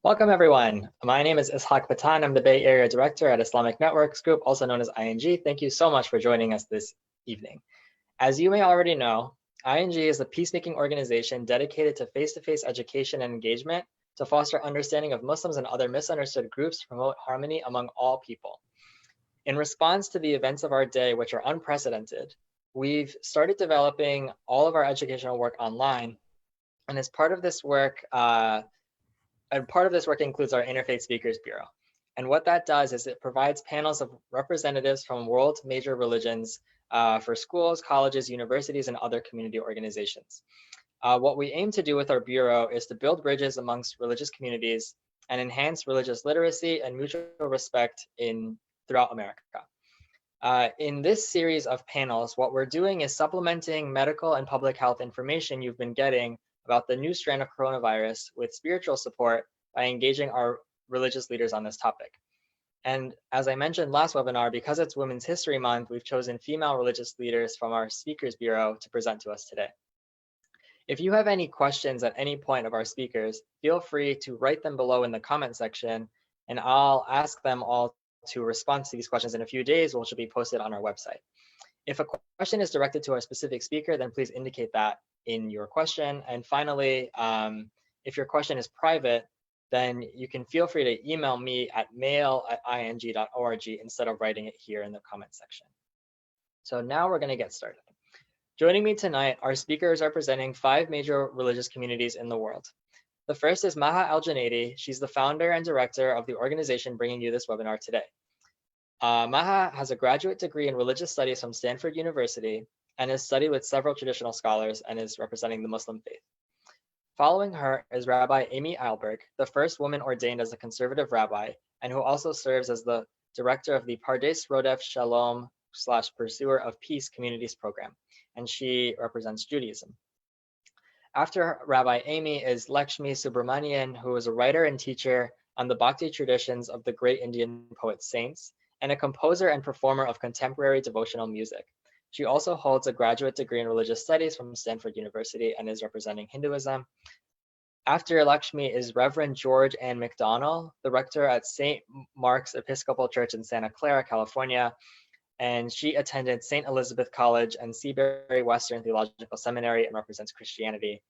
Welcome, everyone. My name is Ishaq Pathan. I'm the Bay Area Director at Islamic Networks Group, also known as ING. Thank you so much for joining us this evening. As you may already know, ING is a peacemaking organization dedicated to face-to-face education and engagement to foster understanding of Muslims and other misunderstood groups to promote harmony among all people. In response to the events of our day, which are unprecedented, we've started developing all of our educational work online. And as part of this work, includes our Interfaith Speakers Bureau. And what that does is it provides panels of representatives from world major religions for schools, colleges, universities, and other community organizations. What we aim to do with our bureau is to build bridges amongst religious communities and enhance religious literacy and mutual respect throughout America. In this series of panels, what we're doing is supplementing medical and public health information you've been getting about the new strand of coronavirus with spiritual support by engaging our religious leaders on this topic. And as I mentioned last webinar, because it's Women's History Month, we've chosen female religious leaders from our Speakers Bureau to present to us today. If you have any questions at any point of our speakers, feel free to write them below in the comment section, and I'll ask them all to respond to these questions in a few days, which will be posted on our website. If a question is directed to a specific speaker, then please indicate that in your question. And finally, if your question is private, then you can feel free to email me at mail@ing.org instead of writing it here in the comment section. So now we're going to get started. Joining me tonight are speakers representing 5 major religious communities in the world. The first is Maha Elgenaidi. She's the founder and director of the organization bringing you this webinar today. Maha has a graduate degree in religious studies from Stanford University and has studied with several traditional scholars and is representing the Muslim faith. Following her is Rabbi Amy Eilberg, the first woman ordained as a conservative rabbi, and who also serves as the director of the Pardes Rodef Shalom / Pursuer of Peace Communities program, and she represents Judaism. After Rabbi Amy is Lakshmi Subramanian, who is a writer and teacher on the Bhakti traditions of the great Indian poet saints, and a composer and performer of contemporary devotional music. She also holds a graduate degree in religious studies from Stanford University and is representing Hinduism. After Lakshmi is Reverend George Ann McDonnell, the rector at St. Mark's Episcopal Church in Santa Clara, California, and she attended St. Elizabeth College and Seabury Western Theological Seminary and represents Christianity.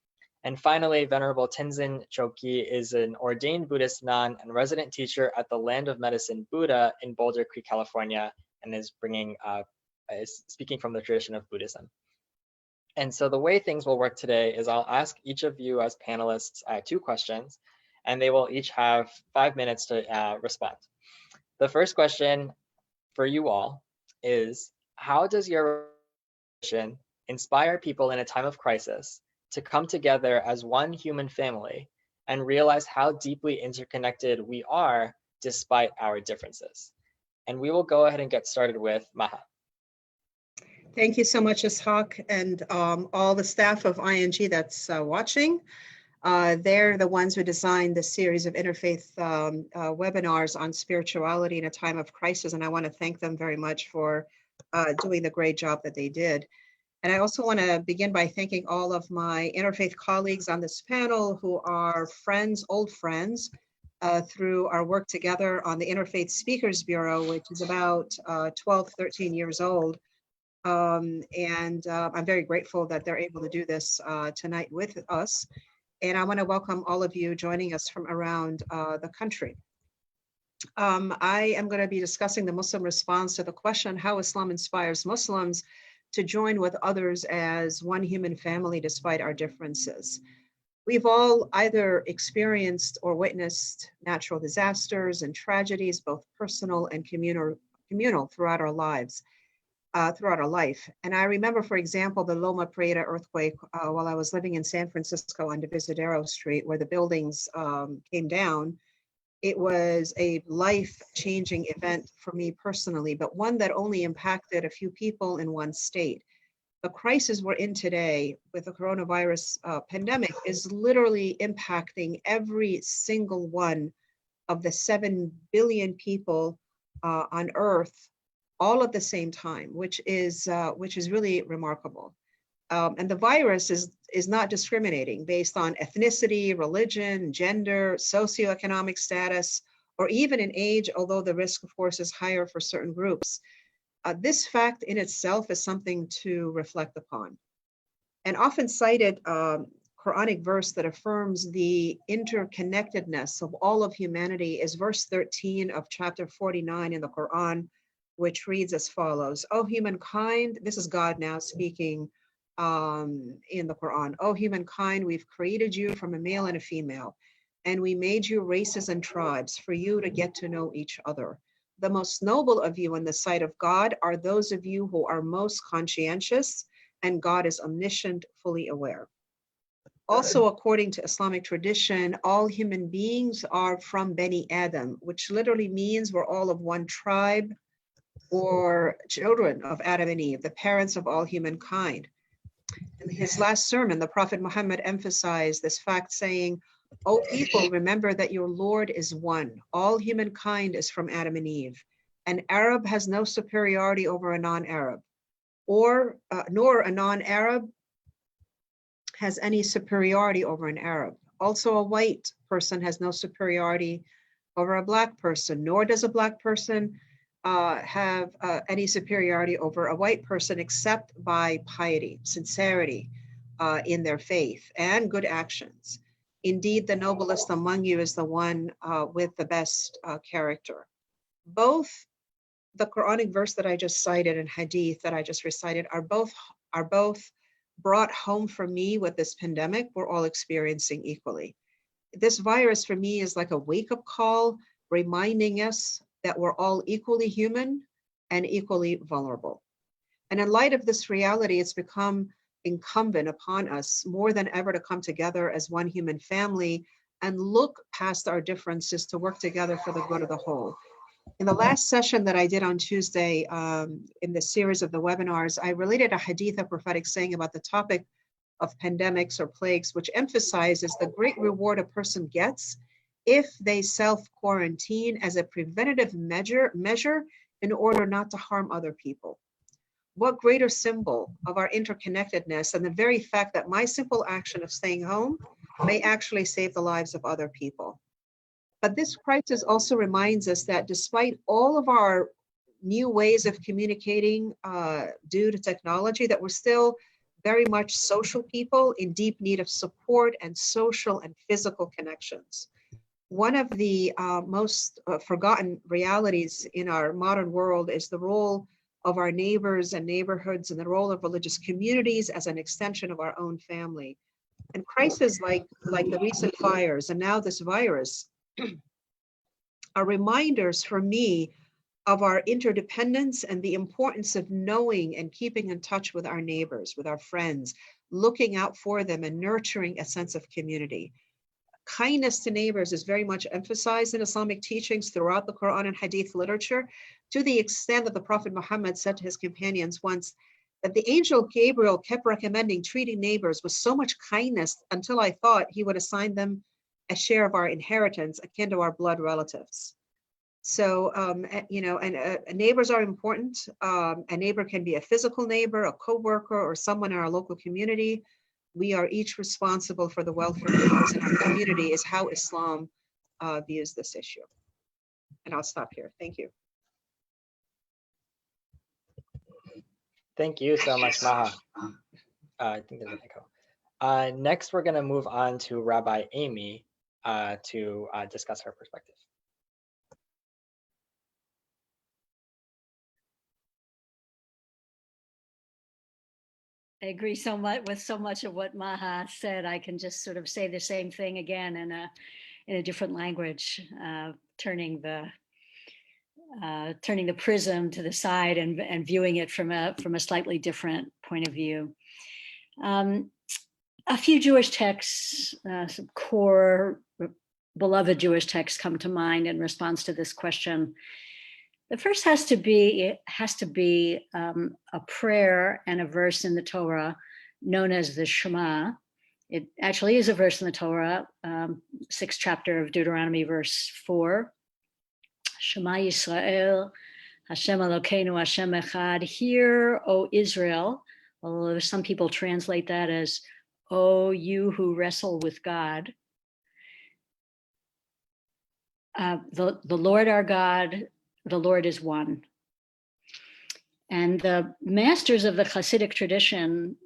And finally, Venerable Tenzin Chogkyi is an ordained Buddhist nun and resident teacher at the Land of Medicine Buddha in Boulder Creek, California, and is speaking from the tradition of Buddhism. And so the way things will work today is I'll ask each of you as panelists 2 questions, and they will each have 5 minutes to respond. The first question for you all is, how does your religion inspire people in a time of crisis to come together as one human family and realize how deeply interconnected we are despite our differences? And we will go ahead and get started with Maha. Thank you so much, Ishaq, and all the staff of ING that's watching. They're the ones who designed the series of interfaith webinars on spirituality in a time of crisis, and I want to thank them very much for doing the great job that they did. And I also want to begin by thanking all of my interfaith colleagues on this panel who are friends, old friends, through our work together on the Interfaith Speakers Bureau, which is about 12, 13 years old. I'm very grateful that they're able to do this tonight with us. And I want to welcome all of you joining us from around the country. I am going to be discussing the Muslim response to the question, how Islam inspires Muslims to join with others as one human family despite our differences. We've all either experienced or witnessed natural disasters and tragedies, both personal and communal throughout our lives. Throughout our life. And I remember, for example, the Loma Prieta earthquake while I was living in San Francisco on Divisadero Street, where the buildings came down. It was a life-changing event for me personally, but one that only impacted a few people in one state. The crisis we're in today with the coronavirus pandemic is literally impacting every single one of the 7 billion people on Earth all at the same time, which is really remarkable. And the virus is not discriminating based on ethnicity, religion, gender, socioeconomic status, or even in age, although the risk, of course, is higher for certain groups. This fact in itself is something to reflect upon. An often cited Quranic verse that affirms the interconnectedness of all of humanity is verse 13 of chapter 49 in the Quran, which reads as follows: "O humankind," this is God now speaking in the Quran, "O humankind, we've created you from a male and a female, and we made you races and tribes for you to get to know each other. The most noble of you in the sight of God are those of you who are most conscientious, and God is omniscient, fully aware." Also, according to Islamic tradition, all human beings are from Bani Adam, which literally means we're all of one tribe or children of Adam and Eve, the parents of all humankind. In his last sermon, the Prophet Muhammad emphasized this fact, saying, "O people, remember that your Lord is one. All humankind is from Adam and Eve. An Arab has no superiority over a non-Arab, nor a non-Arab has any superiority over an Arab. Also, a white person has no superiority over a black person, nor does a black person have any superiority over a white person except by piety, sincerity in their faith, and good actions. Indeed, the noblest among you is the one with the best character." Both the Quranic verse that I just cited and hadith that I just recited are both brought home for me with this pandemic we're all experiencing equally. This virus for me is like a wake-up call, reminding us that we're all equally human and equally vulnerable. And in light of this reality, it's become incumbent upon us more than ever to come together as one human family and look past our differences to work together for the good of the whole. In the last session that I did on Tuesday in the series of the webinars, I related a hadith, a prophetic saying about the topic of pandemics or plagues, which emphasizes the great reward a person gets if they self-quarantine as a preventative measure in order not to harm other people. What greater symbol of our interconnectedness than the very fact that my simple action of staying home may actually save the lives of other people. But this crisis also reminds us that despite all of our new ways of communicating due to technology, that we're still very much social people in deep need of support and social and physical connections. One of the most forgotten realities in our modern world is the role of our neighbors and neighborhoods and the role of religious communities as an extension of our own family. And crises like the recent fires and now this virus are reminders for me of our interdependence and the importance of knowing and keeping in touch with our neighbors, with our friends, looking out for them and nurturing a sense of community. Kindness to neighbors is very much emphasized in Islamic teachings throughout the Quran and Hadith literature, to the extent that the Prophet Muhammad said to his companions once that the angel Gabriel kept recommending treating neighbors with so much kindness until I thought he would assign them a share of our inheritance akin to our blood relatives. So, neighbors are important. A neighbor can be a physical neighbor, a co-worker, or someone in our local community. We are each responsible for the welfare of those in our community is how Islam views this issue. And I'll stop here. Thank you. Thank you so much, Maha. I think there's an echo. Next, we're going to move on to Rabbi Amy to discuss her perspective. I agree so much with so much of what Maha said. I can just sort of say the same thing again in a different language, turning the prism to the side and viewing it from a slightly different point of view. A few Jewish texts, some core beloved Jewish texts come to mind in response to this question. The first has to be a prayer and a verse in the Torah known as the Shema. It actually is a verse in the Torah, 6th chapter of Deuteronomy, verse 4. Shema Yisrael, Hashem Elokeinu, Hashem Echad. Hear, O Israel, although some people translate that as, "Oh, you who wrestle with God." The Lord our God, the Lord is one. And the masters of the Hasidic tradition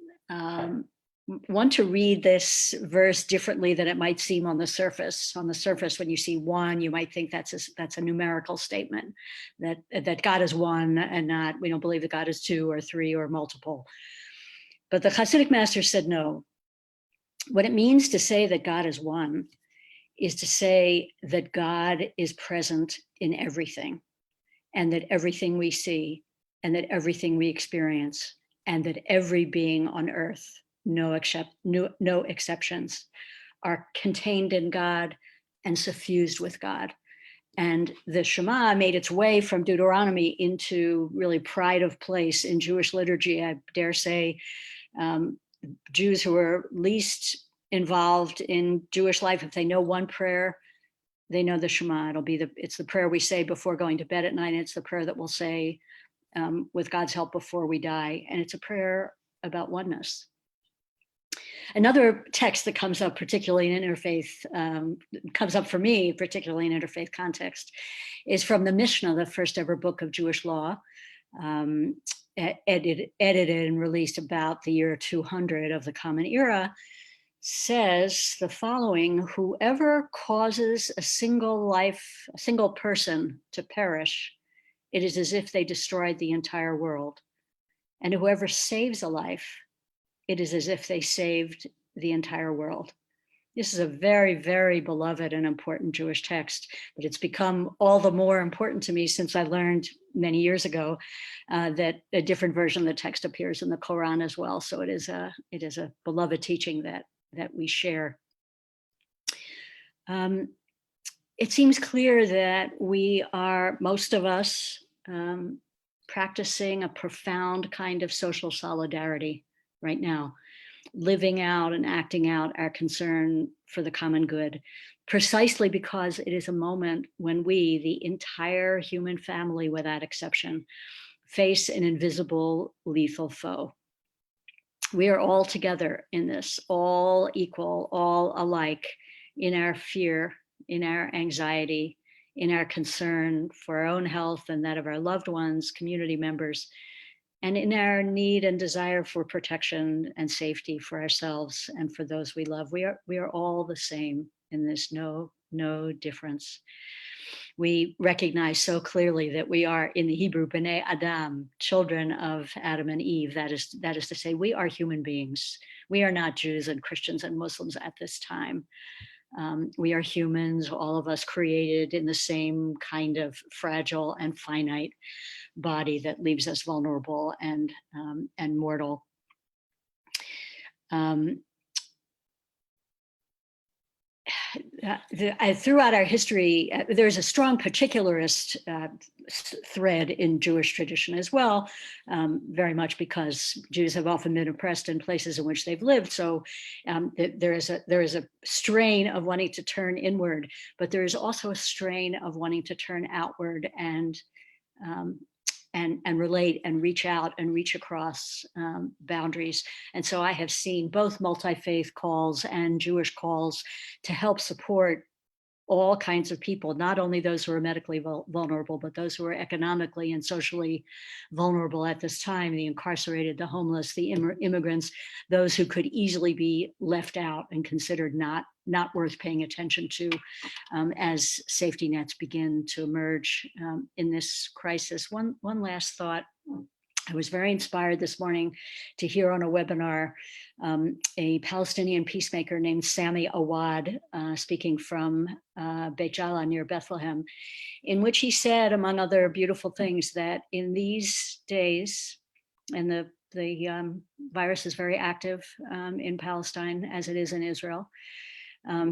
want to read this verse differently than it might seem on the surface. On the surface, when you see one, you might think that's a numerical statement, that God is one and not, we don't believe that God is two or three or multiple. But the Hasidic masters said no. What it means to say that God is one is to say that God is present in everything, and that everything we see, and that everything we experience, and that every being on earth, no exceptions, are contained in God and suffused with God. And the Shema made its way from Deuteronomy into really pride of place in Jewish liturgy. I dare say Jews who are least involved in Jewish life, if they know one prayer, they know the Shema. It's the prayer we say before going to bed at night. It's the prayer that we'll say with God's help before we die. And it's a prayer about oneness. Another text that comes up, particularly in interfaith, comes up for me, particularly in interfaith context, is from the Mishnah, the first ever book of Jewish law, edited and released about the year 200 of the Common Era, says the following: whoever causes a single person to perish, it is as if they destroyed the entire world. And whoever saves a life, it is as if they saved the entire world. This is a very, very beloved and important Jewish text, but it's become all the more important to me since I learned many years ago that a different version of the text appears in the Quran as well. So it is a beloved teaching that we share. It seems clear that we are, most of us, practicing a profound kind of social solidarity right now, living out and acting out our concern for the common good, precisely because it is a moment when we, the entire human family without exception, face an invisible, lethal foe. We are all together in this, all equal, all alike, in our fear, in our anxiety, in our concern for our own health and that of our loved ones, community members, and in our need and desire for protection and safety for ourselves and for those we love. We are all the same in this, no difference. We recognize so clearly that we are, in the Hebrew, B'nai Adam, children of Adam and Eve. That is to say, we are human beings. We are not Jews and Christians and Muslims at this time. We are humans, all of us created in the same kind of fragile and finite body that leaves us vulnerable and mortal. Throughout our history, there's a strong particularist thread in Jewish tradition as well, very much because Jews have often been oppressed in places in which they've lived. So there is a strain of wanting to turn inward, but there is also a strain of wanting to turn outward and relate and reach out and reach across boundaries. And so I have seen both multi-faith calls and Jewish calls to help support all kinds of people, not only those who are medically vulnerable, but those who are economically and socially vulnerable at this time, the incarcerated, the homeless, the immigrants, those who could easily be left out and considered not worth paying attention to as safety nets begin to emerge in this crisis. One last thought. I was very inspired this morning to hear on a webinar a Palestinian peacemaker named Sami Awad speaking from Beit Jala near Bethlehem, in which he said, among other beautiful things, that in these days, and the virus is very active in Palestine as it is in Israel.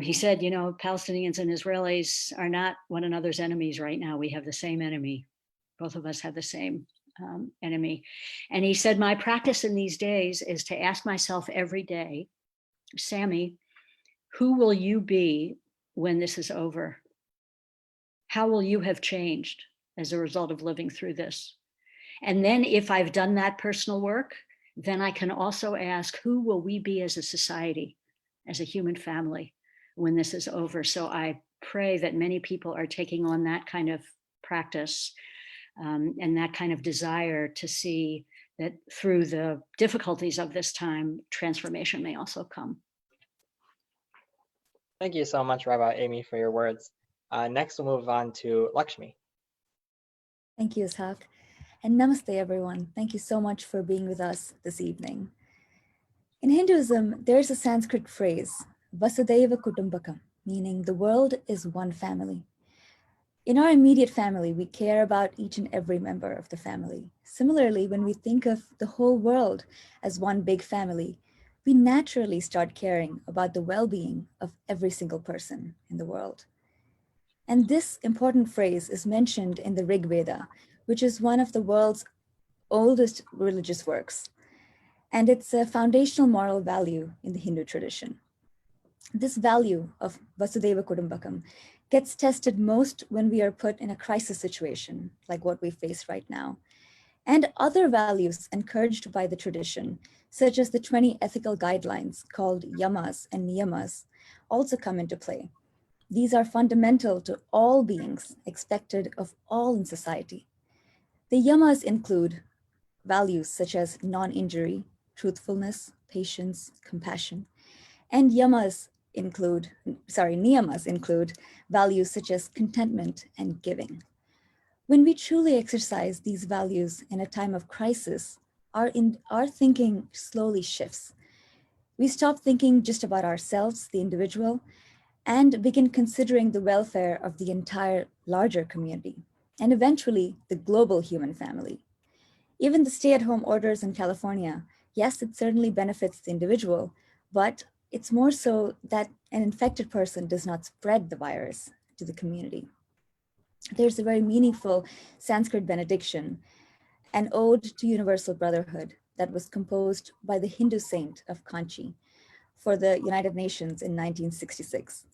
He said, Palestinians and Israelis are not one another's enemies right now. We have the same enemy. Both of us have the same enemy. And he said, my practice in these days is to ask myself every day, Sami, who will you be when this is over? How will you have changed as a result of living through this? And then if I've done that personal work, then I can also ask, who will we be as a society, as a human family, when this is over? So I pray that many people are taking on that kind of practice and that kind of desire to see that through the difficulties of this time, transformation may also come. Thank you so much, Rabbi Amy, for your words. Next, we'll move on to Lakshmi. Thank you, Ishaq. And namaste, everyone. Thank you so much for being with us this evening. In Hinduism, there's a Sanskrit phrase, Vasudhaiva Kutumbakam, meaning the world is one family. In our immediate family, we care about each and every member of the family. Similarly, when we think of the whole world as one big family, we naturally start caring about the well-being of every single person in the world. And this important phrase is mentioned in the Rig Veda, which is one of the world's oldest religious works. And it's a foundational moral value in the Hindu tradition. This value of Vasudhaiva Kutumbakam gets tested most when we are put in a crisis situation, like what we face right now. And other values encouraged by the tradition, such as the 20 ethical guidelines called yamas and niyamas, also come into play. These are fundamental to all beings, expected of all in society. The yamas include values such as non-injury, truthfulness, patience, compassion, and niyamas include values such as contentment and giving. When we truly exercise these values in a time of crisis, our thinking slowly shifts. We stop thinking just about ourselves, the individual, and begin considering the welfare of the entire larger community, and eventually the global human family. Even the stay-at-home orders in California, yes, it certainly benefits the individual, but it's more so that an infected person does not spread the virus to the community. There's a very meaningful Sanskrit benediction, an ode to universal brotherhood that was composed by the Hindu saint of Chogkyi for the United Nations in 1966.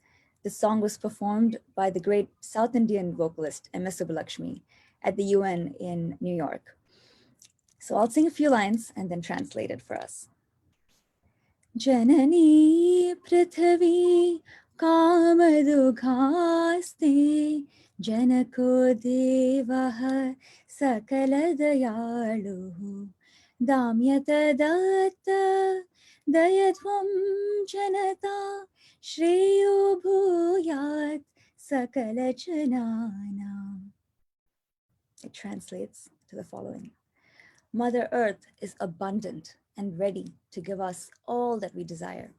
The song was performed by the great South Indian vocalist M.S. Lakshmi at the UN in New York. So I'll sing a few lines and then translate it for us. Janani prithvi kamadukhaste janako devah sakala dayalu damyata datta dayatvam janata shreyo bhuyat sakala janana. It translates to the following. Mother Earth is abundant and ready to give us all that we desire.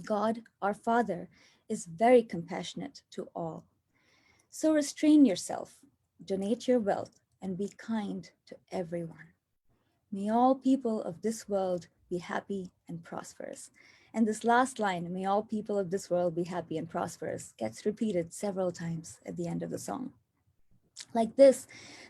God, our Father, is very compassionate to all. So restrain yourself, donate your wealth, and be kind to everyone. May all people of this world be happy and prosperous. And this last line, may all people of this world be happy and prosperous, gets repeated several times at the end of the song. Like this,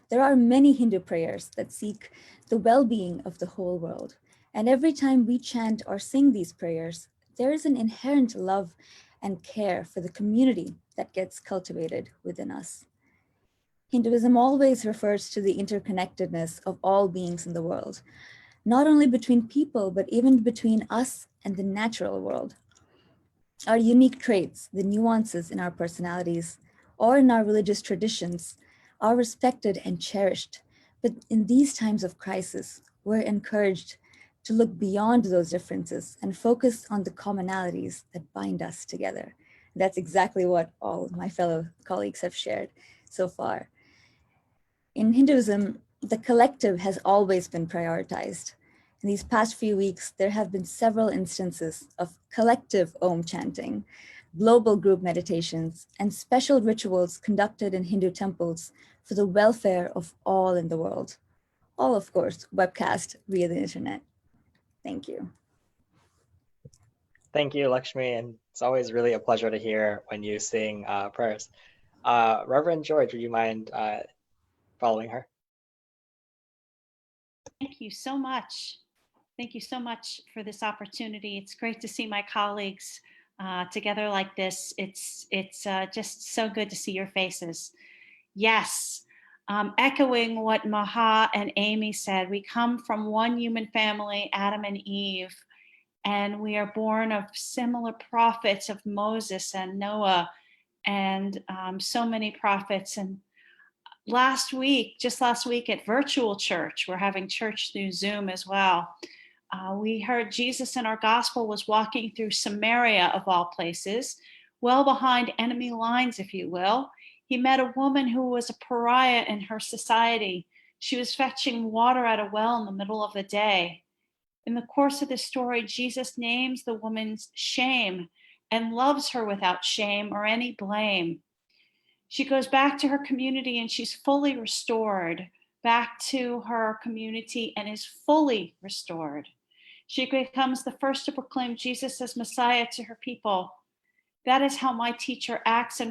there are many Hindu prayers that seek the well-being of the whole world. And every time we chant or sing these prayers, there is an inherent love and care for the community that gets cultivated within us. Hinduism always refers to the interconnectedness of all beings in the world, not only between people, but even between us and the natural world. Our unique traits, the nuances in our personalities, or in our religious traditions, are respected and cherished. But in these times of crisis, we're encouraged to look beyond those differences and focus on the commonalities that bind us together. That's exactly what all my fellow colleagues have shared so far. In Hinduism, the collective has always been prioritized. In these past few weeks, there have been several instances of collective Om chanting, global group meditations, and special rituals conducted in Hindu temples for the welfare of all in the world. All, of course, webcast via the internet. Thank you. Thank you, Lakshmi, and it's always really a pleasure to hear when you sing prayers. Reverend George, would you mind following her? Thank you so much. Thank you so much for this opportunity. It's great to see my colleagues together like this. It's just so good to see your faces. Yes, Echoing what Maha and Amy said, we come from one human family, Adam and Eve, and we are born of similar prophets of Moses and Noah, and so many prophets. And just last week at virtual church, we're having church through Zoom as well. We heard Jesus in our gospel was walking through Samaria, of all places, well behind enemy lines, if you will. He met a woman who was a pariah in her society. She was fetching water at a well in the middle of the day. In the course of this story, Jesus names the woman's shame and loves her without shame or any blame. She goes back to her community and she's fully restored, back to her community, and is fully restored. She becomes the first to proclaim Jesus as Messiah to her people. That is how my teacher acts,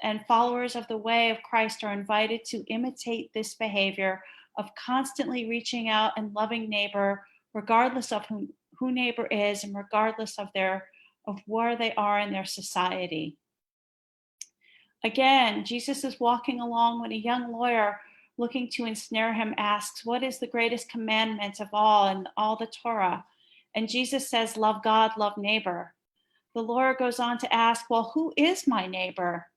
and followers of the way of Christ are invited to imitate this behavior of constantly reaching out and loving neighbor, regardless of who neighbor is and regardless of where they are in their society. Again, Jesus is walking along when a young lawyer looking to ensnare him asks, "What is the greatest commandment of all in all the Torah?" And Jesus says, "Love God, love neighbor." The lawyer goes on to ask, "Well, who is my neighbor?"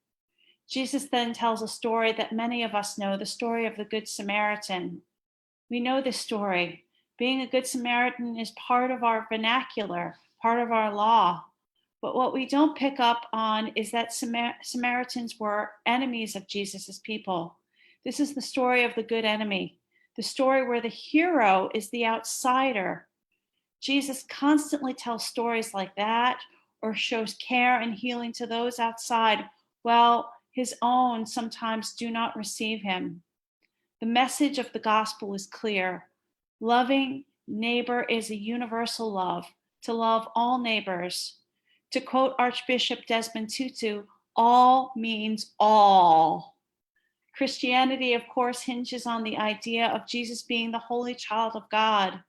Jesus then tells a story that many of us know, the story of the Good Samaritan. We know this story. Being a Good Samaritan is part of our vernacular, part of our law. But what we don't pick up on is that Samaritans were enemies of Jesus's people. This is the story of the good enemy, the story where the hero is the outsider. Jesus constantly tells stories like that, or shows care and healing to those outside, while his own sometimes do not receive him. The message of the gospel is clear. Loving neighbor is a universal love, to love all neighbors. To quote Archbishop Desmond Tutu, all means all. Christianity, of course, hinges on the idea of Jesus being the holy child of God.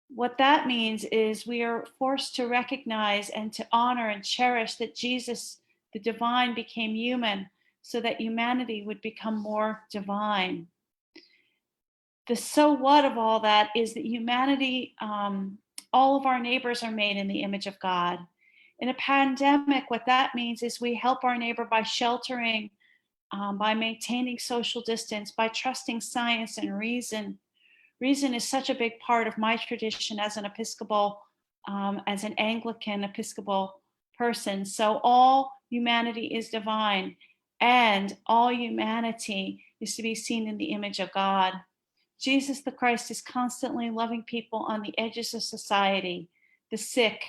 What that means is we are forced to recognize and to honor and cherish that Jesus, the divine, became human so that humanity would become more divine. The so what of all that is that humanity, all of our neighbors are made in the image of God. In a pandemic, what that means is we help our neighbor by sheltering, by maintaining social distance, by trusting science and reason. Reason is such a big part of my tradition as an Episcopal, as an Anglican Episcopal person. So all humanity is divine, and all humanity is to be seen in the image of God. Jesus the Christ is constantly loving people on the edges of society, the sick,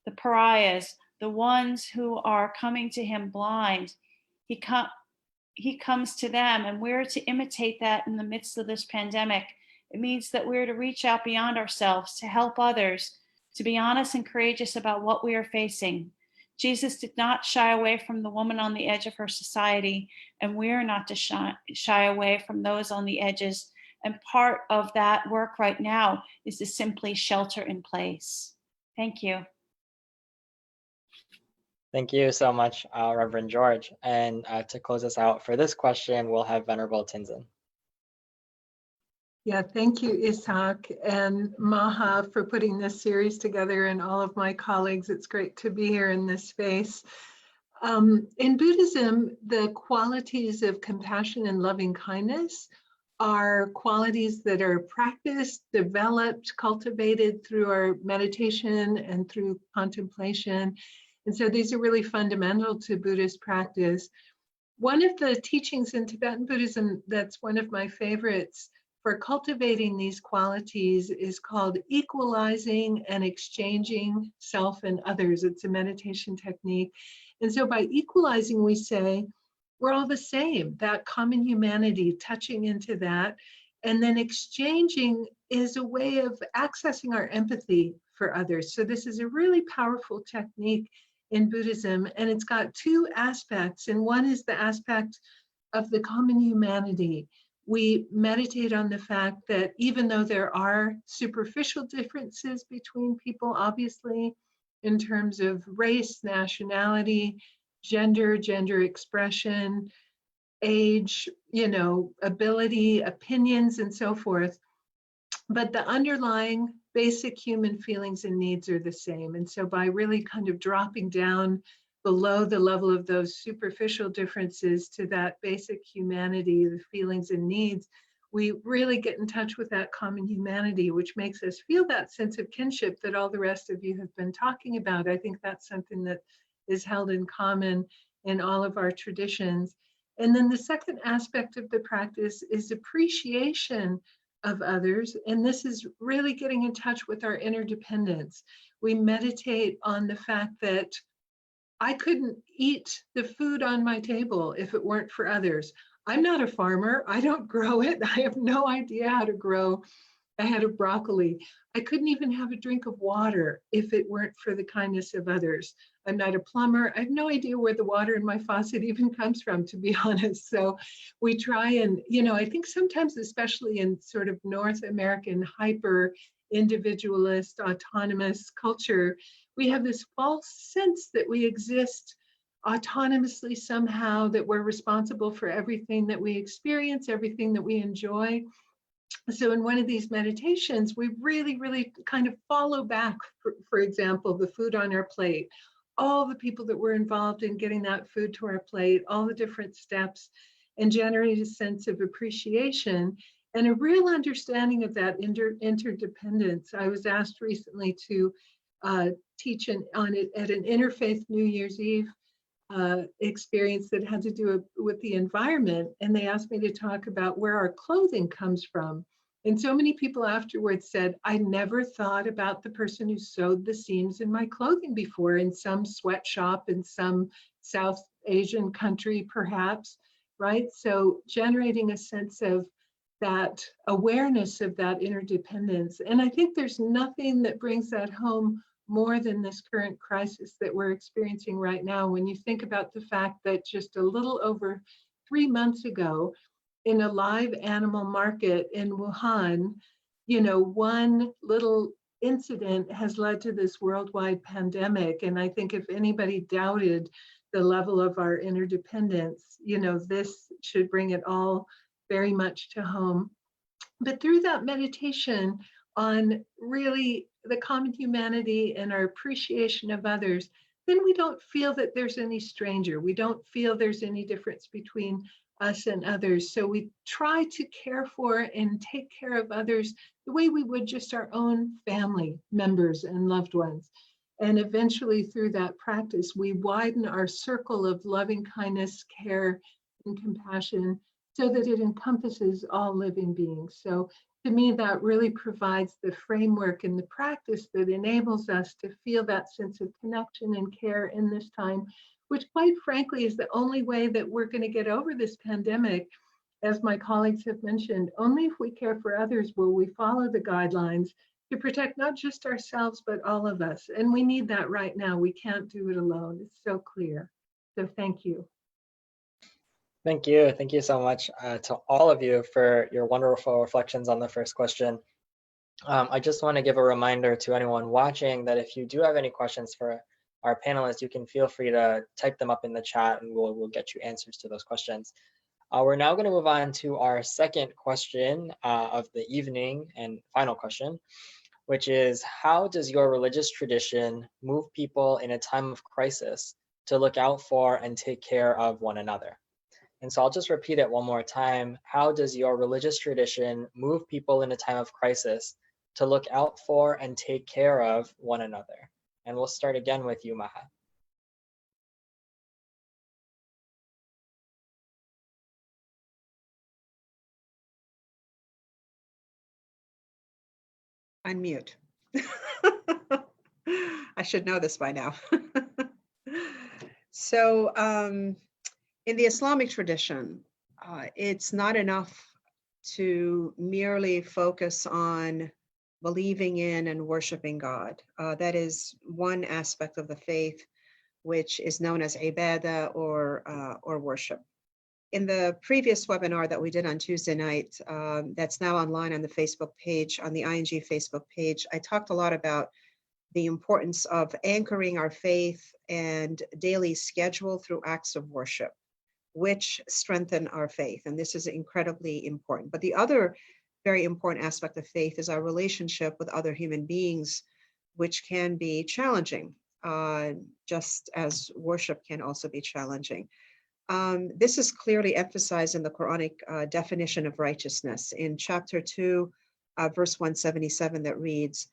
the pariahs, the ones who are coming to him blind. He comes to them, and we're to imitate that in the midst of this pandemic. It means that we're to reach out beyond ourselves, to help others, to be honest and courageous about what we are facing. Jesus did not shy away from the woman on the edge of her society, and we're not to shy away from those on the edges. And part of that work right now is to simply shelter in place. Thank you. Thank you so much, Reverend George. And to close us out for this question, we'll have Venerable Tenzin. Yeah, thank you, Ishaq and Maha, for putting this series together, and all of my colleagues. It's great to be here in this space. In Buddhism, the qualities of compassion and loving kindness are qualities that are practiced, developed, cultivated through our meditation and through contemplation. And so these are really fundamental to Buddhist practice. One of the teachings in Tibetan Buddhism that's one of my favorites for cultivating these qualities is called equalizing and exchanging self and others. It's a meditation technique. And so by equalizing, we say, we're all the same, that common humanity, touching into that. And then exchanging is a way of accessing our empathy for others. So this is a really powerful technique in Buddhism, and it's got two aspects. And one is the aspect of the common humanity. We meditate on the fact that even though there are superficial differences between people, obviously, in terms of race, nationality, gender expression, age, ability, opinions, and so forth. But the underlying basic human feelings and needs are the same. And so by really kind of dropping down below the level of those superficial differences to that basic humanity, the feelings and needs, we really get in touch with that common humanity, which makes us feel that sense of kinship that all the rest of you have been talking about. I think that's something that is held in common in all of our traditions. And then the second aspect of the practice is appreciation of others. And this is really getting in touch with our interdependence. We meditate on the fact that I couldn't eat the food on my table if it weren't for others. I'm not a farmer. I don't grow it. I have no idea how to grow a head of broccoli. I couldn't even have a drink of water if it weren't for the kindness of others. I'm not a plumber. I have no idea where the water in my faucet even comes from, to be honest. So we try and, I think sometimes, especially in sort of North American hyper individualist, autonomous culture, we have this false sense that we exist autonomously somehow, that we're responsible for everything that we experience, everything that we enjoy. So in one of these meditations, we really, really kind of follow back, for example, the food on our plate, all the people that were involved in getting that food to our plate, all the different steps, and generate a sense of appreciation and a real understanding of that interdependence. I was asked recently to teach on it at an interfaith New Year's Eve experience that had to do with the environment. And they asked me to talk about where our clothing comes from. And so many people afterwards said, I never thought about the person who sewed the seams in my clothing before, in some sweatshop in some South Asian country, perhaps, right? So generating a sense of that awareness of that interdependence. And I think there's nothing that brings that home more than this current crisis that we're experiencing right now. When you think about the fact that just a little over 3 months ago, in a live animal market in Wuhan, one little incident has led to this worldwide pandemic. And I think if anybody doubted the level of our interdependence, this should bring it all very much to home. But through that meditation on really the common humanity and our appreciation of others, then we don't feel that there's any stranger. We don't feel there's any difference between us and others. So we try to care for and take care of others the way we would just our own family members and loved ones. And eventually through that practice, we widen our circle of loving kindness, care, and compassion so that it encompasses all living beings. So to me, that really provides the framework and the practice that enables us to feel that sense of connection and care in this time, which quite frankly is the only way that we're going to get over this pandemic. As my colleagues have mentioned, only if we care for others will we follow the guidelines to protect not just ourselves, but all of us. And we need that right now. We can't do it alone. It's so clear. So thank you. Thank you. Thank you so much to all of you for your wonderful reflections on the first question. I just want to give a reminder to anyone watching that if you do have any questions for our panelists, you can feel free to type them up in the chat and we'll get you answers to those questions. We're now going to move on to our second question of the evening and final question, which is, how does your religious tradition move people in a time of crisis to look out for and take care of one another? And so I'll just repeat it one more time. How does your religious tradition move people in a time of crisis to look out for and take care of one another? And we'll start again with you, Maha. Unmute. I should know this by now. So in the Islamic tradition, it's not enough to merely focus on believing in and worshiping God. That is one aspect of the faith, which is known as ibadah or worship. In the previous webinar that we did on Tuesday night, that's now online on the Facebook page, on the ING Facebook page, I talked a lot about the importance of anchoring our faith and daily schedule through acts of worship. which strengthen our faith. And this is incredibly important. But the other very important aspect of faith is our relationship with other human beings, which can be challenging, just as worship can also be challenging. This is clearly emphasized in the Quranic definition of righteousness in chapter 2, verse 177, that reads,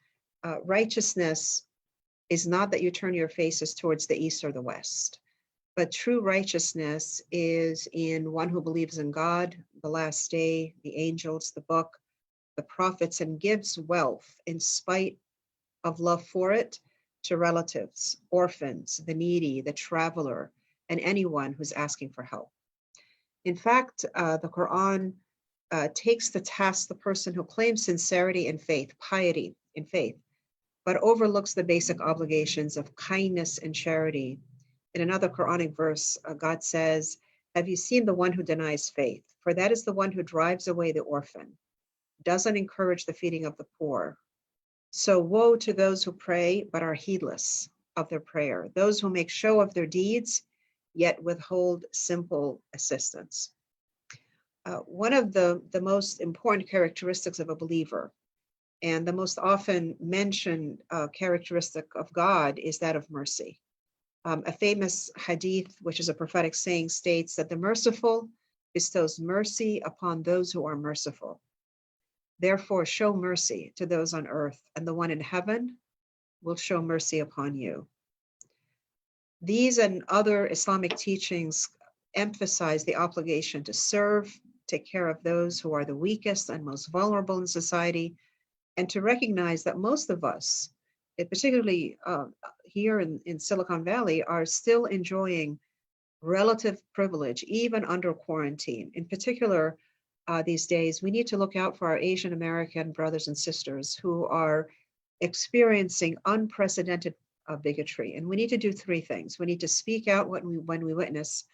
righteousness is not that you turn your faces towards the east or the west, but true righteousness is in one who believes in God, the last day, the angels, the book, the prophets, and gives wealth in spite of love for it to relatives, orphans, the needy, the traveler, and anyone who's asking for help. In fact, the Quran takes to task the person who claims sincerity in faith, piety in faith, but overlooks the basic obligations of kindness and charity. In another Quranic verse, God says, have you seen the one who denies faith? For that is the one who drives away the orphan, doesn't encourage the feeding of the poor. So woe to those who pray but are heedless of their prayer, those who make show of their deeds, yet withhold simple assistance. One of the most important characteristics of a believer, and the most often mentioned characteristic of God, is that of mercy. A famous hadith, which is a prophetic saying, states that the merciful bestows mercy upon those who are merciful. Therefore, show mercy to those on earth, and the one in heaven will show mercy upon you. These and other Islamic teachings emphasize the obligation to serve, take care of those who are the weakest and most vulnerable in society, and to recognize that most of us, particularly here in Silicon Valley, are still enjoying relative privilege, even under quarantine. In particular, these days, we need to look out for our Asian American brothers and sisters who are experiencing unprecedented bigotry. And we need to do three things. We need to speak out when we witness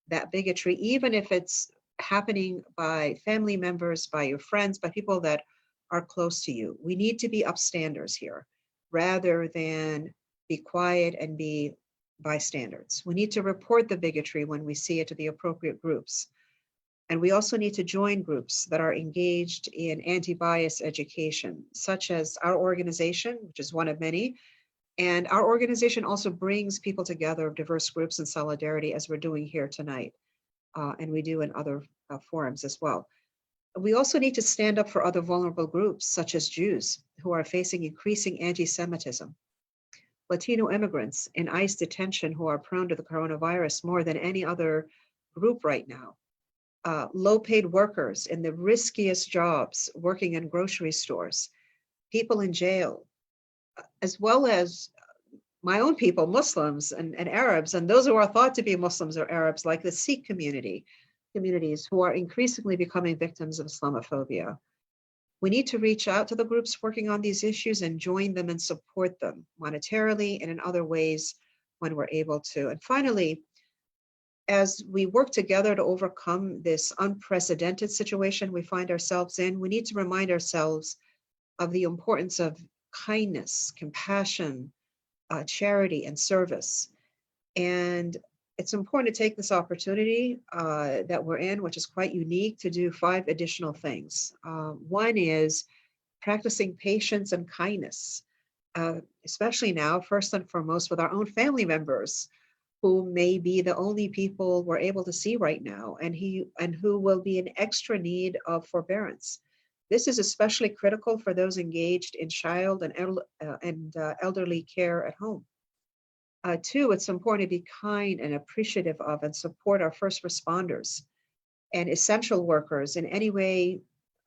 that bigotry, even if it's happening by family members, by your friends, by people that are close to you. We need to be upstanders here rather than be quiet and be bystanders. We need to report the bigotry when we see it to the appropriate groups. And we also need to join groups that are engaged in anti-bias education, such as our organization, which is one of many. And our organization also brings people together of diverse groups in solidarity, as we're doing here tonight. And we do in other forums as well. We also need to stand up for other vulnerable groups, such as Jews, who are facing increasing anti-Semitism, Latino immigrants in ICE detention who are prone to the coronavirus more than any other group right now, low-paid workers in the riskiest jobs working in grocery stores, people in jail, as well as my own people, Muslims and Arabs, and those who are thought to be Muslims or Arabs, like the Sikh communities who are increasingly becoming victims of Islamophobia. We need to reach out to the groups working on these issues and join them and support them monetarily and in other ways when we're able to. And finally, as we work together to overcome this unprecedented situation we find ourselves in, we need to remind ourselves of the importance of kindness, compassion, charity, and service. And it's important to take this opportunity that we're in, which is quite unique, to do 5 additional things. One is practicing patience and kindness, especially now, first and foremost, with our own family members, who may be the only people we're able to see right now, and who will be in extra need of forbearance. This is especially critical for those engaged in child and elderly care at home. 2, it's important to be kind and appreciative of and support our first responders and essential workers in any way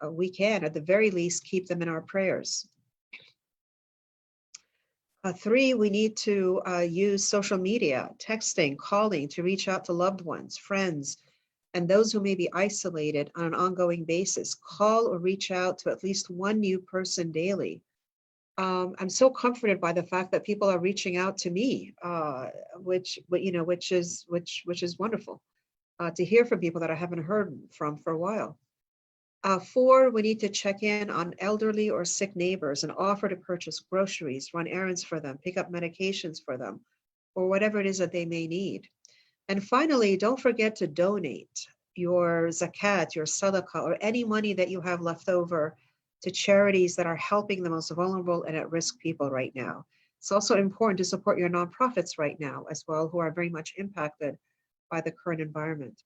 we can. At the very least, keep them in our prayers. 3, we need to use social media, texting, calling to reach out to loved ones, friends, and those who may be isolated on an ongoing basis. Call or reach out to at least one new person daily. I'm so comforted by the fact that people are reaching out to me, which is wonderful to hear from people that I haven't heard from for a while. 4, we need to check in on elderly or sick neighbors and offer to purchase groceries, run errands for them, pick up medications for them, or whatever it is that they may need. And finally, don't forget to donate your zakat, your sadaqah, or any money that you have left over to charities that are helping the most vulnerable and at-risk people right now. It's also important to support your nonprofits right now as well, who are very much impacted by the current environment.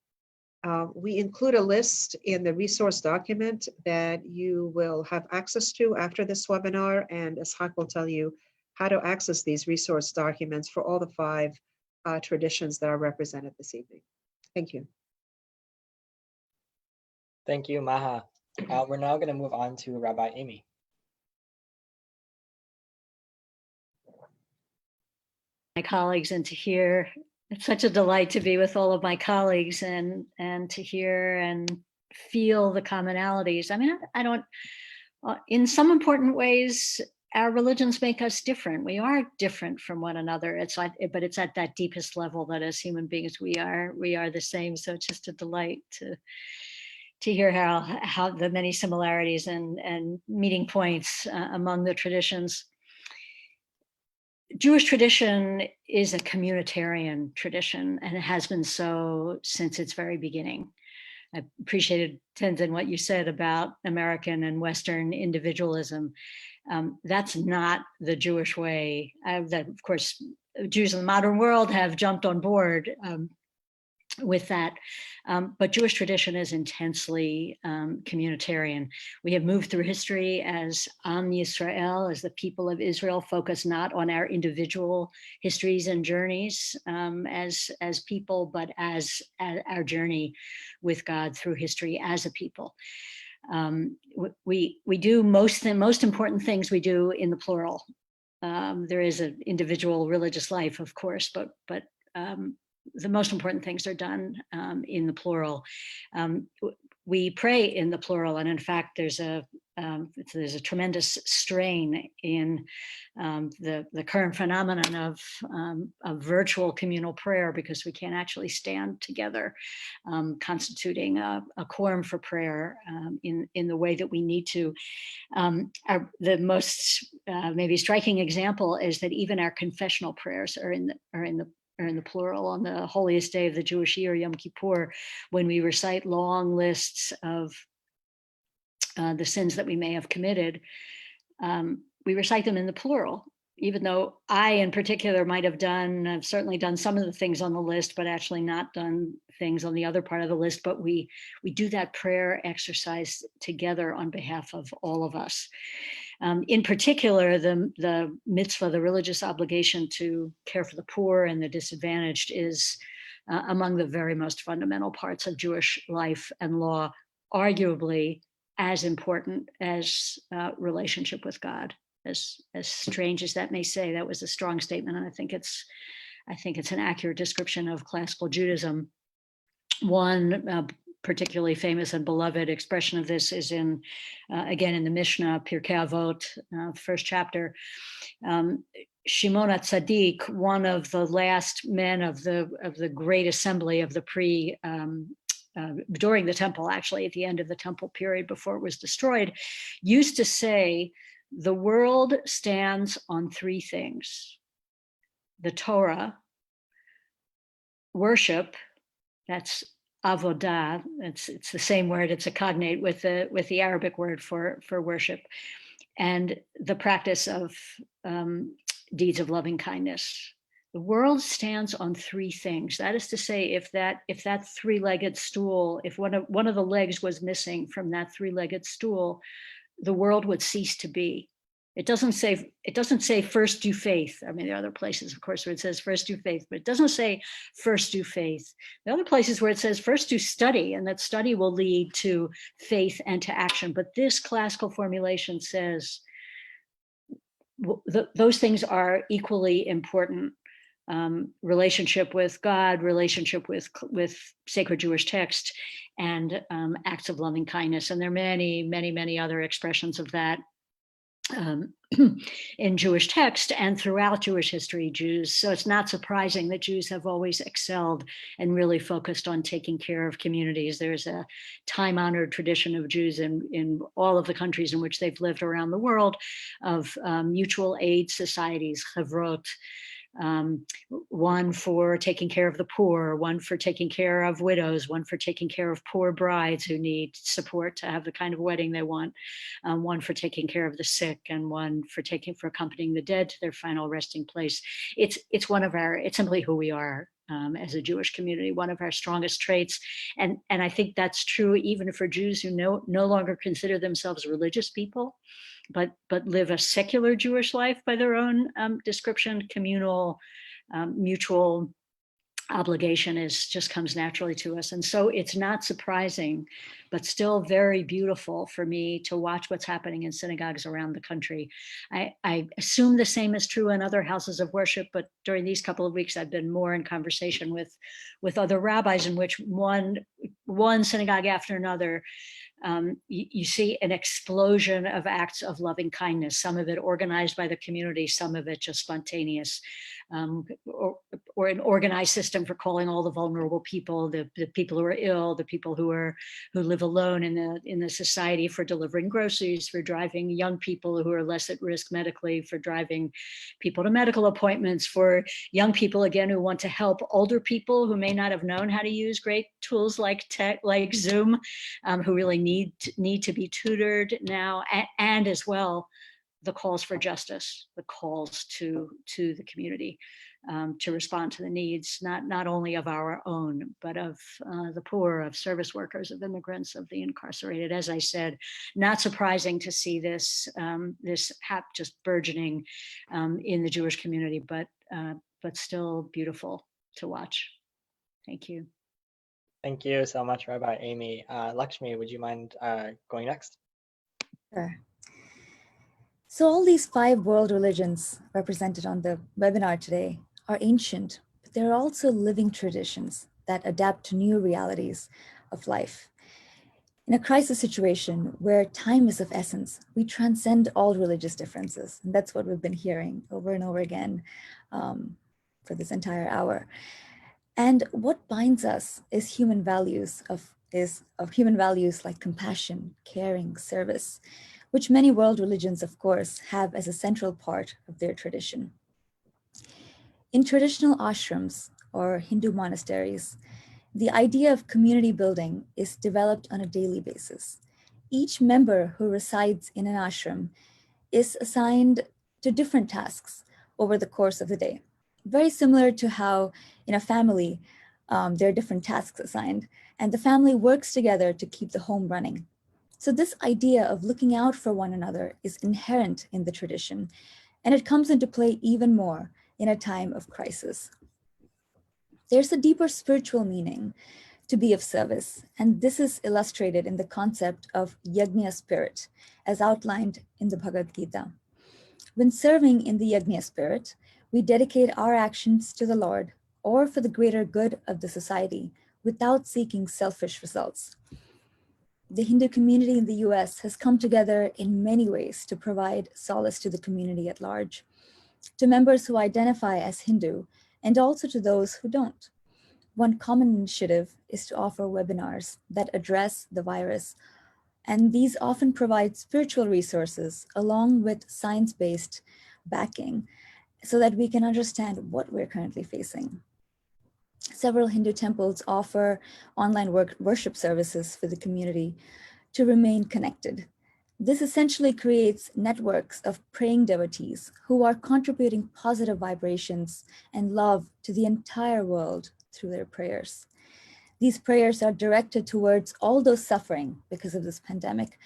We include a list in the resource document that you will have access to after this webinar, and Ishaq will tell you how to access these resource documents for all the 5 traditions that are represented this evening. Thank you. Thank you, Maha. We're now going to move on to Rabbi Amy. My colleagues, and to hear, it's such a delight to be with all of my colleagues and to hear and feel the commonalities. I mean, I don't, in some important ways, our religions make us different. We are different from one another. But it's at that deepest level that as human beings, we are the same. So it's just a delight to hear how the many similarities and meeting points among the traditions. Jewish tradition is a communitarian tradition, and it has been so since its very beginning. I appreciated, Tenzin, what you said about American and Western individualism. That's not the Jewish way. That, of course, Jews in the modern world have jumped on board with that. But Jewish tradition is intensely communitarian. We have moved through history as Am Yisrael, as the people of Israel, focused not on our individual histories and journeys as people, but as our journey with God through history as a people. We do most important things we do in the plural. There is an individual religious life, of course, but the most important things are done in the plural. We pray in the plural, and in fact, there's a tremendous strain in the current phenomenon of virtual communal prayer, because we can't actually stand together, constituting a quorum for prayer in the way that we need to. The most maybe striking example is that even our confessional prayers are in the plural. On the holiest day of the Jewish year, Yom Kippur, when we recite long lists of the sins that we may have committed, we recite them in the plural, even though I in particular might have I've certainly done some of the things on the list, but actually not done things on the other part of the list. But we do that prayer exercise together on behalf of all of us. In particular, the mitzvah, the religious obligation to care for the poor and the disadvantaged, is among the very most fundamental parts of Jewish life and law, arguably as important as relationship with God. As strange as that may say, that was a strong statement, and I think it's an accurate description of classical Judaism. One particularly famous and beloved expression of this is again in the Mishnah, Pirkei Avot, first chapter. Shimon HaTzadik, one of the last men of the great assembly of the during the temple, actually at the end of the temple period before it was destroyed, used to say, the world stands on 3 things: the Torah, worship, that's avodah, it's the same word, it's a cognate with the Arabic word for worship, and the practice of deeds of loving kindness. The world stands on 3 things. That is to say, if that 3-legged stool, if one of the legs was missing from that 3-legged stool, the world would cease to be. It doesn't say first do faith. I mean, there are other places, of course, where it says first do faith, but it doesn't say first do faith. There are other places where it says first do study, and that study will lead to faith and to action. But this classical formulation says those things are equally important. Relationship with God, relationship with sacred Jewish text, and acts of loving kindness. And there are many, many, many other expressions of that in Jewish text and throughout Jewish history. So it's not surprising that Jews have always excelled and really focused on taking care of communities. There's a time-honored tradition of Jews in all of the countries in which they've lived around the world of mutual aid societies, chavrot, one for taking care of the poor, one for taking care of widows, one for taking care of poor brides who need support to have the kind of wedding they want, one for taking care of the sick, and one for accompanying the dead to their final resting place. It's simply who we are. As a Jewish community, one of our strongest traits. And I think that's true even for Jews who no longer consider themselves religious people, but live a secular Jewish life by their own description. Communal, mutual obligation just comes naturally to us. And so it's not surprising, but still very beautiful for me to watch what's happening in synagogues around the country. I assume the same is true in other houses of worship, but during these couple of weeks, I've been more in conversation with other rabbis, in which one synagogue after another, you see an explosion of acts of loving kindness, some of it organized by the community, some of it just spontaneous, or an organized system for calling all the vulnerable people, the people who are ill, the people who live alone in the society, for delivering groceries, for driving young people who are less at risk medically, for driving people to medical appointments, for young people, again, who want to help older people who may not have known how to use great tools like Zoom, who really need to be tutored now, and as well the calls for justice, the calls to the community to respond to the needs, not only of our own, but of the poor, of service workers, of immigrants, of the incarcerated. As I said, not surprising to see this just burgeoning in the Jewish community, but still beautiful to watch. Thank you. Thank you so much, Rabbi Amy. Lakshmi, would you mind going next? Sure. So all these 5 world religions represented on the webinar today are ancient, but they're also living traditions that adapt to new realities of life. In a crisis situation where time is of essence, we transcend all religious differences. And that's what we've been hearing over and over again for this entire hour. And what binds us is human values of human values like compassion, caring, service, which many world religions, of course, have as a central part of their tradition. In traditional ashrams or Hindu monasteries, the idea of community building is developed on a daily basis. Each member who resides in an ashram is assigned to different tasks over the course of the day. Very similar to how in a family, there are different tasks assigned, and the family works together to keep the home running. So this idea of looking out for one another is inherent in the tradition, and it comes into play even more in a time of crisis. There's a deeper spiritual meaning to be of service, and this is illustrated in the concept of yajna spirit, as outlined in the Bhagavad Gita. When serving in the yajna spirit, we dedicate our actions to the Lord or for the greater good of the society without seeking selfish results. The Hindu community in the US has come together in many ways to provide solace to the community at large, to members who identify as Hindu, and also to those who don't. One common initiative is to offer webinars that address the virus, and these often provide spiritual resources along with science-based backing so that we can understand what we're currently facing. Several Hindu temples offer online worship services for the community to remain connected. This essentially creates networks of praying devotees who are contributing positive vibrations and love to the entire world through their prayers. These prayers are directed towards all those suffering because of this pandemic,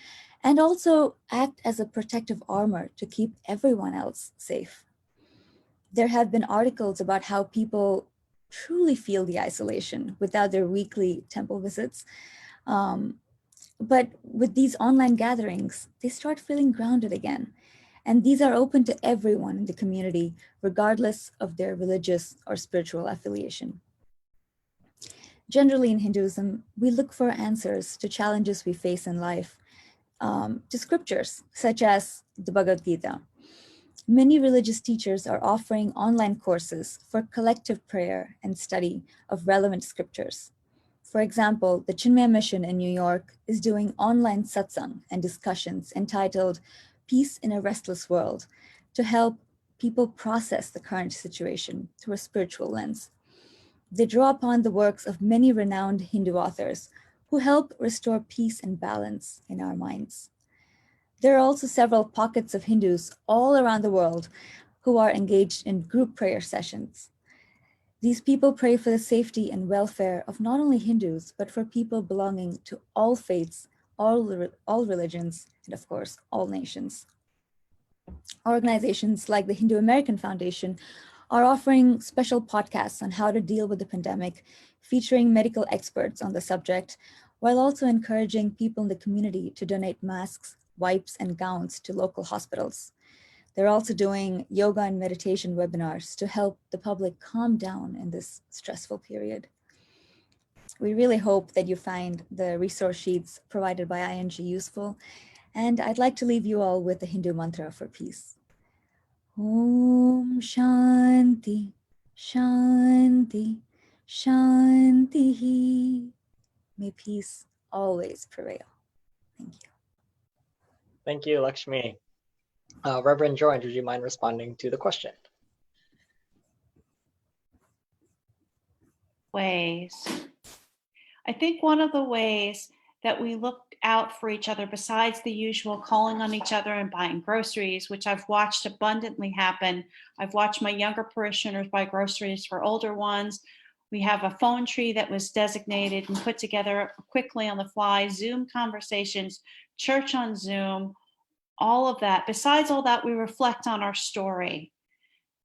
and also act as a protective armor to keep everyone else safe. There have been articles about how people truly feel the isolation without their weekly temple visits. But with these online gatherings, they start feeling grounded again. And these are open to everyone in the community, regardless of their religious or spiritual affiliation. Generally in Hinduism, we look for answers to challenges we face in life, to scriptures, such as the Bhagavad Gita. Many religious teachers are offering online courses for collective prayer and study of relevant scriptures. For example, the Chinmaya Mission in New York is doing online satsang and discussions entitled Peace in a Restless World to help people process the current situation through a spiritual lens. They draw upon the works of many renowned Hindu authors who help restore peace and balance in our minds. There are also several pockets of Hindus all around the world who are engaged in group prayer sessions. These people pray for the safety and welfare of not only Hindus, but for people belonging to all faiths, all religions, and of course, all nations. Organizations like the Hindu American Foundation are offering special podcasts on how to deal with the pandemic, featuring medical experts on the subject, while also encouraging people in the community to donate masks, wipes, and gowns to local hospitals. They're also doing yoga and meditation webinars to help the public calm down in this stressful period. We really hope that you find the resource sheets provided by ING useful, and I'd like to leave you all with the Hindu mantra for peace. Om Shanti, Shanti, Shanti. May peace always prevail. Thank you. Thank you, Lakshmi. Reverend George, would you mind responding to the question? Ways. I think one of the ways that we look out for each other, besides the usual calling on each other and buying groceries, which I've watched abundantly happen. I've watched my younger parishioners buy groceries for older ones. We have a phone tree that was designated and put together quickly on the fly, Zoom conversations, church on Zoom, all of that. Besides all that, we reflect on our story,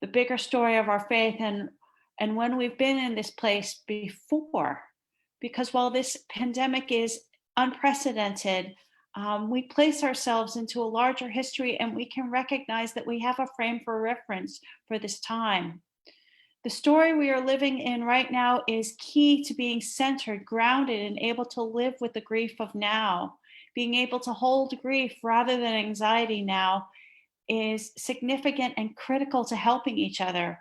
the bigger story of our faith, and when we've been in this place before. Because while this pandemic is unprecedented, we place ourselves into a larger history, and we can recognize that we have a frame for reference for this time. The story we are living in right now is key to being centered, grounded, and able to live with the grief of now. Being able to hold grief rather than anxiety now is significant and critical to helping each other.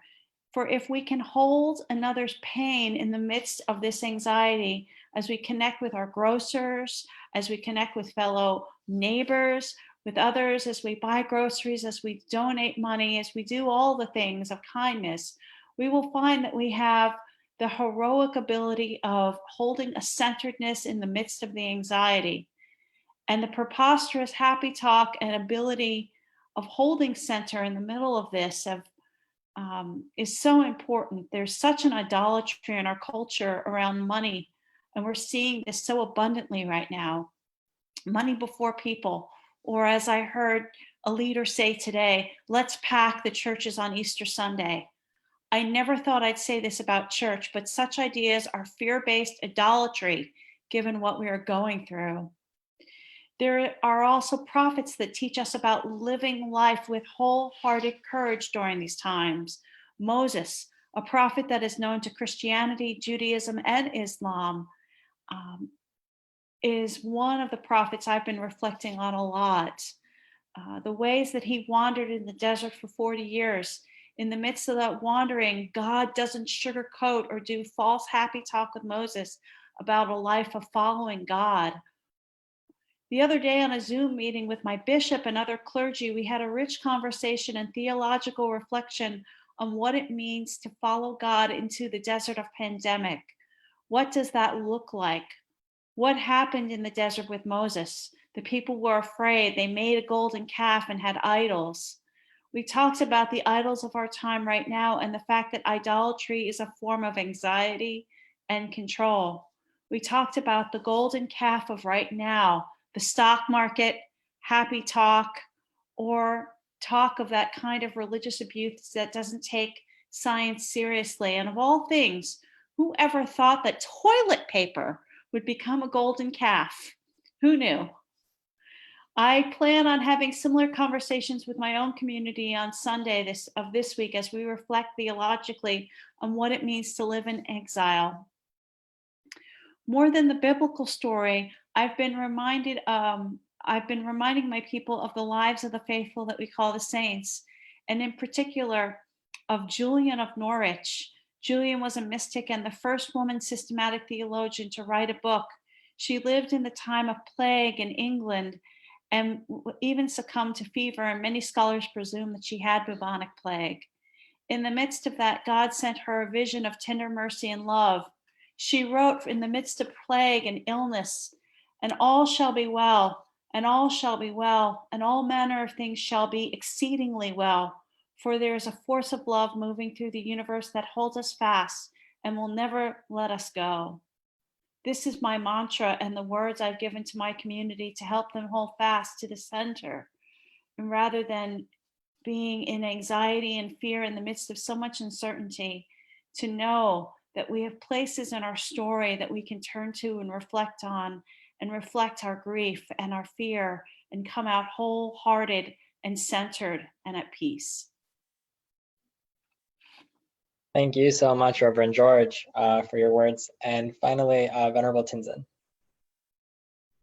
For if we can hold another's pain in the midst of this anxiety, as we connect with our grocers, as we connect with fellow neighbors, with others, as we buy groceries, as we donate money, as we do all the things of kindness, we will find that we have the heroic ability of holding a centeredness in the midst of the anxiety. And the preposterous happy talk and ability of holding center in the middle of this is so important. There's such an idolatry in our culture around money, and we're seeing this so abundantly right now. Money before people, or as I heard a leader say today, let's pack the churches on Easter Sunday. I never thought I'd say this about church, but such ideas are fear-based idolatry given what we are going through. There are also prophets that teach us about living life with wholehearted courage during these times. Moses, a prophet that is known to Christianity, Judaism, and Islam, is one of the prophets I've been reflecting on a lot. The ways that he wandered in the desert for 40 years. In the midst of that wandering, God doesn't sugarcoat or do false happy talk with Moses about a life of following God. The other day on a Zoom meeting with my bishop and other clergy, we had a rich conversation and theological reflection on what it means to follow God into the desert of pandemic. What does that look like? What happened in the desert with Moses? The people were afraid. They made a golden calf and had idols. We talked about the idols of our time right now and the fact that idolatry is a form of anxiety and control. We talked about the golden calf of right now, the stock market, happy talk, or talk of that kind of religious abuse that doesn't take science seriously. And of all things, who ever thought that toilet paper would become a golden calf? Who knew? I plan on having similar conversations with my own community on Sunday this week as we reflect theologically on what it means to live in exile. More than the biblical story, I've been reminding my people of the lives of the faithful that we call the saints, and in particular of Julian of Norwich. Julian was a mystic and the first woman systematic theologian to write a book. She lived in the time of plague in England, and even succumbed to fever, and many scholars presume that she had bubonic plague. In the midst of that, God sent her a vision of tender mercy and love. She wrote, in the midst of plague and illness, and all shall be well, and all shall be well, and all manner of things shall be exceedingly well, for there is a force of love moving through the universe that holds us fast and will never let us go. This is my mantra and the words I've given to my community to help them hold fast to the center. And rather than being in anxiety and fear in the midst of so much uncertainty, to know that we have places in our story that we can turn to and reflect on, and reflect our grief and our fear, and come out wholehearted and centered and at peace. Thank you so much, Reverend George, for your words. And finally, Venerable Tenzin.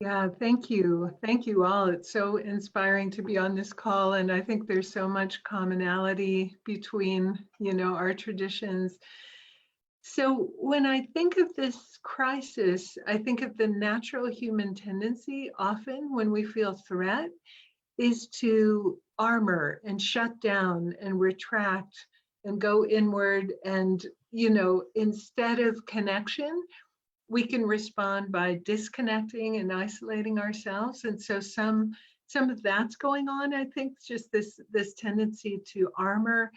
Yeah, thank you. Thank you all. It's so inspiring to be on this call. And I think there's so much commonality between, our traditions. So when I think of this crisis, I think of the natural human tendency often when we feel threat is to armor and shut down and retract and go inward. And, instead of connection, we can respond by disconnecting and isolating ourselves. And so some of that's going on, I think, just this tendency to armor.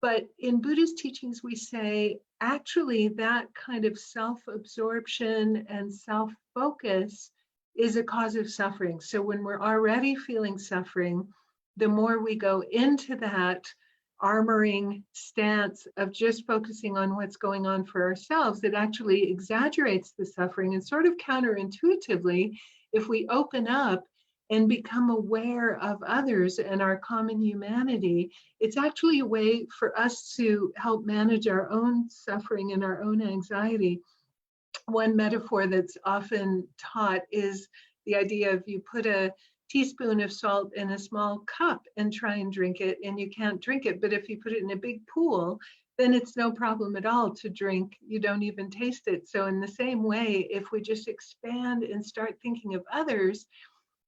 But in Buddhist teachings, we say, actually, that kind of self-absorption and self-focus is a cause of suffering. So when we're already feeling suffering, the more we go into that armoring stance of just focusing on what's going on for ourselves, it actually exaggerates the suffering. And sort of counterintuitively, if we open up and become aware of others and our common humanity, it's actually a way for us to help manage our own suffering and our own anxiety. One metaphor that's often taught is the idea of you put a teaspoon of salt in a small cup and try and drink it, and you can't drink it. But if you put it in a big pool, then it's no problem at all to drink. You don't even taste it. So in the same way, if we just expand and start thinking of others,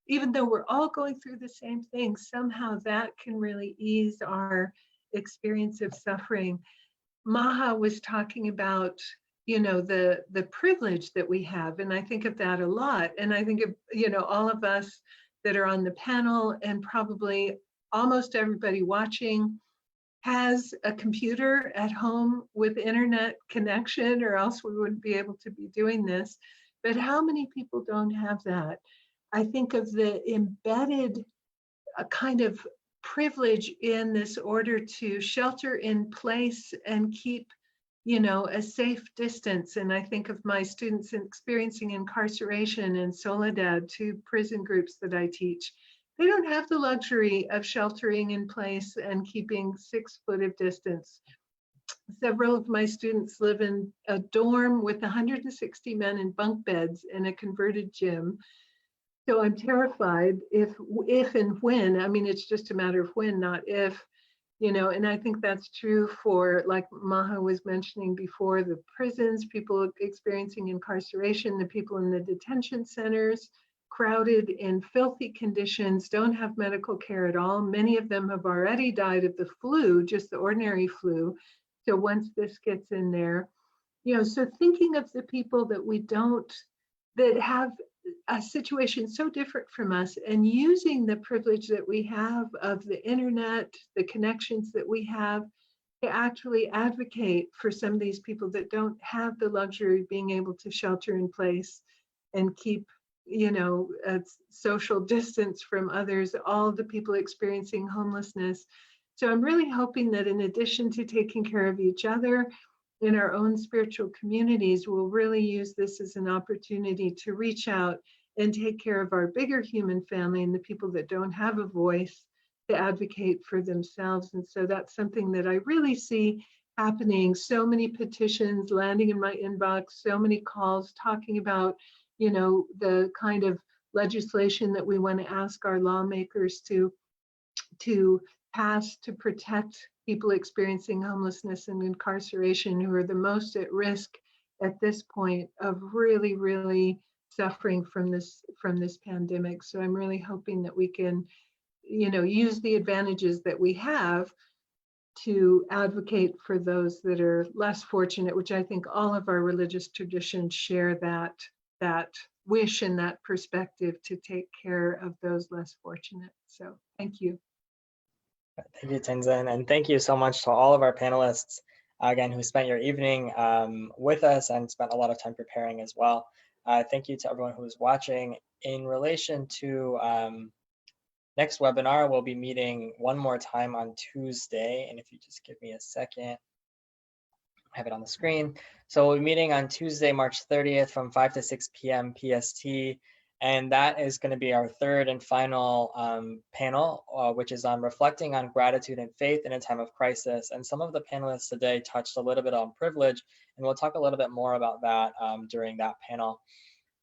even though we're all going through the same thing, somehow that can really ease our experience of suffering. Maha was talking about, the privilege that we have. And I think of that a lot. And I think of, all of us that are on the panel, and probably almost everybody watching has a computer at home with internet connection, or else we wouldn't be able to be doing this. But how many people don't have that? I think of the embedded kind of privilege in this order to shelter in place and keep, a safe distance. And I think of my students experiencing incarceration and Soledad, 2 prison groups that I teach. They don't have the luxury of sheltering in place and keeping 6 foot of distance. Several of my students live in a dorm with 160 men in bunk beds in a converted gym. So I'm terrified if and when, I mean, it's just a matter of when, not if, and I think that's true for, like Maha was mentioning before, the prisons, people experiencing incarceration, the people in the detention centers, crowded in filthy conditions, don't have medical care at all. Many of them have already died of the flu, just the ordinary flu. So once this gets in there, so thinking of the people that have a situation so different from us, and using the privilege that we have of the internet, the connections that we have, to actually advocate for some of these people that don't have the luxury of being able to shelter in place and keep, a social distance from others, all the people experiencing homelessness. So I'm really hoping that in addition to taking care of each other in our own spiritual communities, we'll really use this as an opportunity to reach out and take care of our bigger human family and the people that don't have a voice to advocate for themselves. And so that's something that I really see happening. So many petitions landing in my inbox, so many calls talking about, the kind of legislation that we want to ask our lawmakers to pass to protect people experiencing homelessness and incarceration, who are the most at risk at this point of really, really suffering from this pandemic. So I'm really hoping that we can, use the advantages that we have to advocate for those that are less fortunate, which I think all of our religious traditions share that wish and that perspective to take care of those less fortunate. So thank you. Thank you, Tenzin, and thank you so much to all of our panelists, again, who spent your evening with us and spent a lot of time preparing as well. Thank you to everyone who is watching. In relation to next webinar, we'll be meeting one more time on Tuesday, and if you just give me a second, I have it on the screen. So we'll be meeting on Tuesday, March 30th from 5 to 6 p.m. PST. And that is going to be our third and final panel, which is on reflecting on gratitude and faith in a time of crisis. And some of the panelists today touched a little bit on privilege, and we'll talk a little bit more about that during that panel.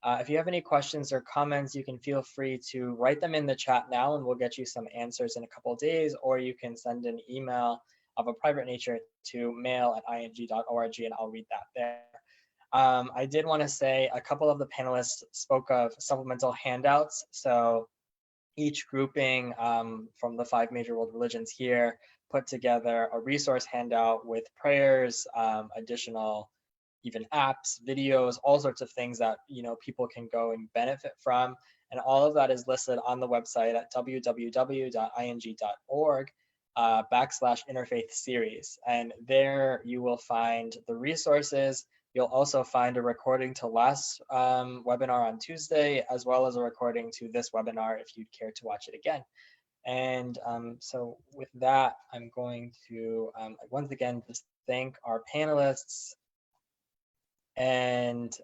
If you have any questions or comments, you can feel free to write them in the chat now, and we'll get you some answers in a couple of days, or you can send an email of a private nature to mail@ing.org, and I'll read that there. I did want to say a couple of the panelists spoke of supplemental handouts. So each grouping from the 5 major world religions here put together a resource handout with prayers, additional even apps, videos, all sorts of things that people can go and benefit from. And all of that is listed on the website at www.ing.org/interfaith series. And there you will find the resources. You'll also find a recording to last webinar on Tuesday, as well as a recording to this webinar if you'd care to watch it again. And so with that, I'm going to once again just thank our panelists and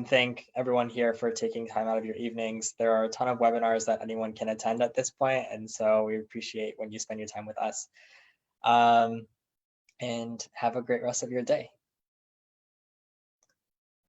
thank everyone here for taking time out of your evenings. There are a ton of webinars that anyone can attend at this point, and so we appreciate when you spend your time with us. And have a great rest of your day.